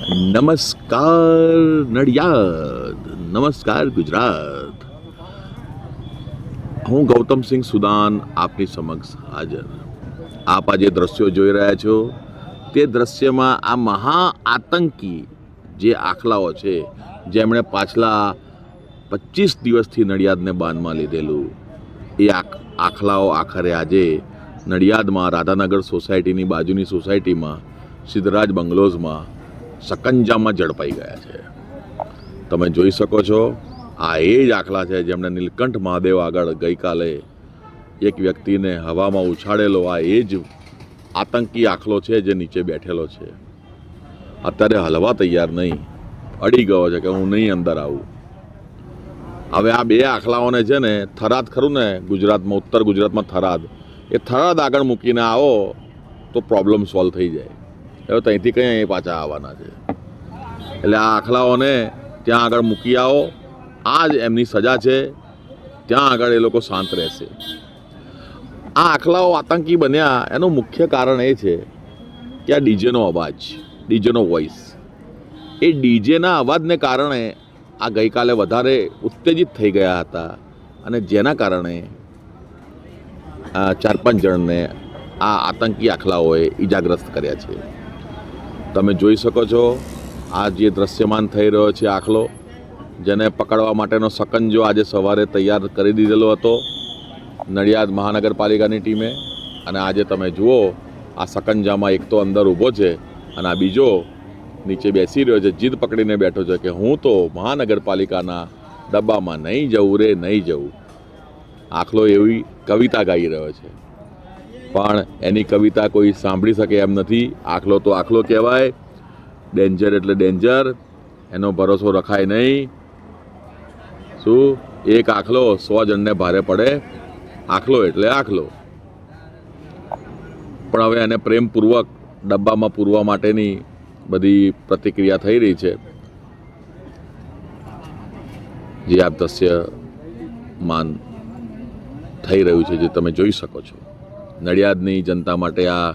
નમસ્કાર નડિયાદ, નમસ્કાર ગુજરાત. હું ગૌતમસિંહ સુદાન આપની સમક્ષ હાજર. આપ આ જે દ્રશ્યો જોઈ રહ્યા છો તે દ્રશ્યમાં આ મહા આતંકી જે આખલાઓ છે, જેમણે પાછલા 25 દિવસથી નડિયાદને બાનમાં લીધેલું, એ આખલાઓ આખરે આજે નડિયાદમાં રાધાનગર સોસાયટીની બાજુની સોસાયટીમાં સિદ્ધરાજ બંગલોઝમાં સકંજામાં ઝડપાઈ ગયા છે. તમે જોઈ શકો છો, આ એ જ આખલા છે જેમણે નીલકંઠ મહાદેવ આગળ ગઈકાલે એક વ્યક્તિને હવામાં ઉછાળેલો. આ એ જ આતંકી આખલો છે જે નીચે બેઠેલો છે. અત્યારે હલવા તૈયાર નહીં, અડી ગયો છે કે હું નહીં અંદર આવું. હવે આ બે આખલાઓને છે ને થરાદ ખરું ને ગુજરાતમાં, ઉત્તર ગુજરાતમાં થરાદ, એ થરાદ આગળ મૂકીને આવો તો પ્રોબ્લેમ સોલ્વ થઈ જાય. હવે ત્યાંથી કંઈ અહીં પાછા આવવાના છે. એટલે આ આખલાઓને ત્યાં આગળ મૂકી આવો, આ જ એમની સજા છે. ત્યાં આગળ એ લોકો શાંત રહેશે. આ આખલાઓ આતંકી બન્યા એનું મુખ્ય કારણ એ છે કે આ ડીજેનો અવાજ, ડીજેનો વોઇસ, એ ડીજેના અવાજને કારણે આ ગઈકાલે વધારે ઉત્તેજિત થઈ ગયા હતા અને જેના કારણે 4-5 જણને આ આતંકી આખલાઓએ ઈજાગ્રસ્ત કર્યા છે. તમે જોઈ શકો છો, આ જે દ્રશ્યમાન થઈ રહ્યો છે આખલો, જેને પકડવા માટેનો સકંજો આજે સવારે તૈયાર કરી દીધેલો હતો નડિયાદ મહાનગરપાલિકાની ટીમે. અને આજે તમે જુઓ, આ સકંજામાં એક તો અંદર ઊભો છે અને આ બીજો નીચે બેસી રહ્યો છે, જીદ પકડીને બેઠો છે કે હું તો મહાનગરપાલિકાના ડબ્બામાં નહીં જવું રે, નહીં જવું. આખલો એવી કવિતા ગાઈ રહ્યો છે, પણ એની કવિતા કોઈ સાંભળી શકે એમ નથી. આખલો તો આખલો કહેવાય, ડેન્જર એટલે ડેન્જર, એનો ભરોસો રખાય નહીં. શું એક આખલો 100 જણને ભારે પડે. આખલો એટલે આખલો. પણ હવે એને પ્રેમપૂર્વક ડબ્બામાં પૂરવા માટેની બધી પ્રતિક્રિયા થઈ રહી છે, જે આ દ્રશ્યમાન થઈ રહ્યું છે, જે તમે જોઈ શકો છો. નડિયાદની જનતા માટે આ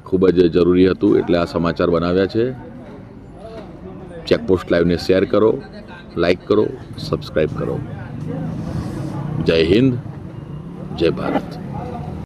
ખૂબ જ જરૂરી હતું, એટલે આ સમાચાર બનાવ્યા છે. ચેકપોસ્ટ લાઈવને શેર કરો, લાઈક કરો, સબસ્ક્રાઈબ કરો. જય હિન્દ, જય ભારત.